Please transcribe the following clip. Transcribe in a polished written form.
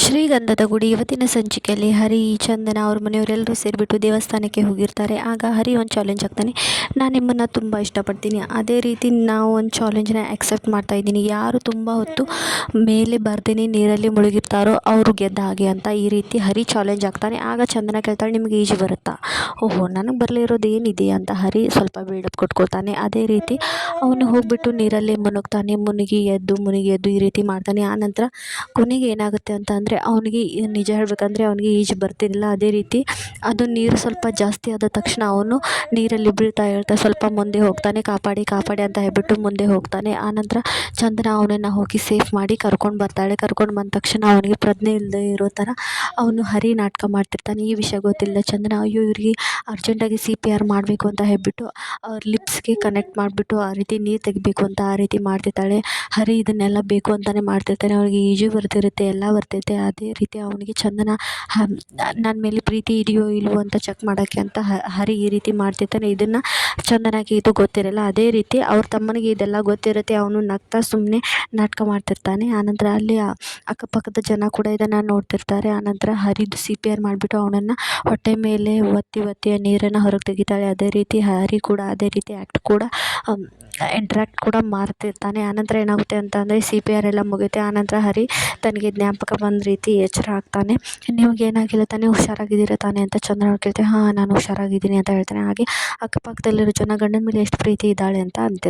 ಶ್ರೀಗಂಧದ ಗುಡಿ ಇವತ್ತಿನ ಸಂಚಿಕೆಯಲ್ಲಿ ಹರಿ, ಚಂದನ ಅವ್ರ ಮನೆಯವರೆಲ್ಲರೂ ಸೇರಿಬಿಟ್ಟು ದೇವಸ್ಥಾನಕ್ಕೆ ಹೋಗಿರ್ತಾರೆ. ಆಗ ಹರಿ ಒಂದು ಚಾಲೆಂಜ್ ಆಗ್ತಾನೆ. ನಾನು ನಿಮ್ಮನ್ನು ತುಂಬ ಇಷ್ಟಪಡ್ತೀನಿ, ಅದೇ ರೀತಿ ನಾವು ಒಂದು ಚಾಲೆಂಜನ್ನ ಆಕ್ಸೆಪ್ಟ್ ಮಾಡ್ತಾ ಇದ್ದೀನಿ. ಯಾರು ತುಂಬ ಹೊತ್ತು ಮೇಲೆ ಬರ್ದೇನೆ ನೀರಲ್ಲಿ ಮುಳುಗಿರ್ತಾರೋ ಅವರು ಗೆದ್ದ ಹಾಗೆ ಅಂತ ಈ ರೀತಿ ಹರಿ ಚಾಲೆಂಜ್ ಆಗ್ತಾನೆ. ಆಗ ಚಂದನ ಕೇಳ್ತಾಳೆ, ನಿಮಗೆ ಈಜು ಬರುತ್ತಾ? ಓಹೋ, ನನಗೆ ಬರಲಿರೋದು ಏನಿದೆ ಅಂತ ಹರಿ ಸ್ವಲ್ಪ ಬಿಲ್ಡಪ್ ಕೊಟ್ಕೊಳ್ತಾನೆ. ಅದೇ ರೀತಿ ಅವನು ಹೋಗ್ಬಿಟ್ಟು ನೀರಲ್ಲಿ ಮುನುಗ್ತಾನೆ. ಮುನುಗಿ ಎದ್ದು ಈ ರೀತಿ ಮಾಡ್ತಾನೆ. ಆನಂತರ ಕೊನೆಗೆ ಏನಾಗುತ್ತೆ ಅಂತ ಅಂದರೆ ಅವನಿಗೆ ನಿಜ ಹೇಳಬೇಕಂದ್ರೆ ಅವನಿಗೆ ಈಜು ಬರ್ತಿರಲಿಲ್ಲ. ಅದೇ ರೀತಿ ಅದು ನೀರು ಸ್ವಲ್ಪ ಜಾಸ್ತಿ ಆದ ತಕ್ಷಣ ಅವನು ನೀರಲ್ಲಿ ಬೀಳ್ತಾ ಸ್ವಲ್ಪ ಮುಂದೆ ಹೋಗ್ತಾನೆ. ಕಾಪಾಡಿ ಅಂತ ಹೇಳ್ಬಿಟ್ಟು ಮುಂದೆ ಹೋಗ್ತಾನೆ. ಆನಂತರ ಚಂದನ ಅವನನ್ನು ಹೋಗಿ ಸೇಫ್ ಮಾಡಿ ಕರ್ಕೊಂಡು ಬರ್ತಾಳೆ. ಕರ್ಕೊಂಡು ಬಂದ ತಕ್ಷಣ ಅವನಿಗೆ ಪ್ರಜ್ಞೆ ಇಲ್ಲದೆ ಇರೋ ಥರ ಅವನು ಹರಿ ನಾಟಕ ಮಾಡ್ತಿರ್ತಾನೆ. ಈ ವಿಷಯ ಗೊತ್ತಿಲ್ಲ ಚಂದನ, ಅಯ್ಯೋ ಇವ್ರಿಗೆ ಅರ್ಜೆಂಟಾಗಿ CPR ಮಾಡಬೇಕು ಅಂತ ಹೇಳ್ಬಿಟ್ಟು ಅವ್ರ ಲಿಪ್ಸ್ಗೆ ಕನೆಕ್ಟ್ ಮಾಡಿಬಿಟ್ಟು ಆ ರೀತಿ ನೀರು ತೆಗಿಬೇಕು ಅಂತ ಆ ರೀತಿ ಮಾಡ್ತಿರ್ತಾಳೆ. ಹರಿ ಇದನ್ನೆಲ್ಲ ಬೇಕು ಅಂತಲೇ ಮಾಡ್ತಿರ್ತಾನೆ. ಅವನಿಗೆ ಈಜು ಬರ್ತಿರುತ್ತೆ, ಎಲ್ಲ ಬರ್ತಿರುತ್ತೆ. ಅದೇ ರೀತಿ ಅವನಿಗೆ ಚಂದನ ನನ್ನ ಮೇಲೆ ಪ್ರೀತಿ ಇದೆಯೋ ಇಲ್ವೋ ಅಂತ ಚೆಕ್ ಮಾಡೋಕ್ಕೆ ಅಂತ ಹರಿ ಈ ರೀತಿ ಮಾಡ್ತಿರ್ತಾನೆ. ಇದನ್ನು ಚಂದನಗೆ ಇದು ಗೊತ್ತಿರಲ್ಲ. ಅದೇ ರೀತಿ ಅವ್ರ ತಮ್ಮನಿಗೆ ಇದೆಲ್ಲ ಗೊತ್ತಿರುತ್ತೆ. ಅವನು ನಗ್ತಾ ಸುಮ್ಮನೆ ನಾಟಕ ಮಾಡ್ತಿರ್ತಾನೆ. ಆನಂತರ ಅಲ್ಲಿ ಅಕ್ಕಪಕ್ಕದ ಜನ ಕೂಡ ಇದನ್ನು ನೋಡ್ತಿರ್ತಾರೆ. ಆನಂತರ ಹರಿದು CPR ಮಾಡಿಬಿಟ್ಟು ಅವನನ್ನು ಹೊಟ್ಟೆ ಮೇಲೆ ಒತ್ತಿ ನೀರನ್ನು ಹೊರಗೆ ತೆಗಿತಾಳೆ. ಅದೇ ರೀತಿ ಹರಿ ಕೂಡ ಅದೇ ರೀತಿ ಇಂಟ್ರ್ಯಾಕ್ಟ್ ಕೂಡ ಮಾಡ್ತಿರ್ತಾನೆ. ಆನಂತರ ಏನಾಗುತ್ತೆ ಅಂತ ಅಂದರೆ CPR ಎಲ್ಲ ಮುಗಿಯುತ್ತೆ. ಆನಂತರ ಹರಿ ತನಗೆ ಜ್ಞಾಪಕ ಬಂದ ರೀತಿ ಎಚ್ಚರ ಆಗ್ತಾನೆ. ನಿಮಗೇನಾಗಿಲ್ಲ ತಾನೇ, ಹುಷಾರಾಗಿದ್ದೀರಾ ತಾನೇ ಅಂತ ಚಂದನ ಕೇಳ್ತಾನೆ. ಹಾಂ, ನಾನು ಹುಷಾರಾಗಿದ್ದೀನಿ ಅಂತ ಹೇಳ್ತಾನೆ. ಹಾಗೆ ಅಕ್ಕಪಕ್ಕದಲ್ಲಿರೋ ಜನ ಗಂಡನ ಮೇಲೆ ಎಷ್ಟು ಪ್ರೀತಿ ಇದ್ದಾಳೆ ಅಂತ ಅಂತಾರೆ.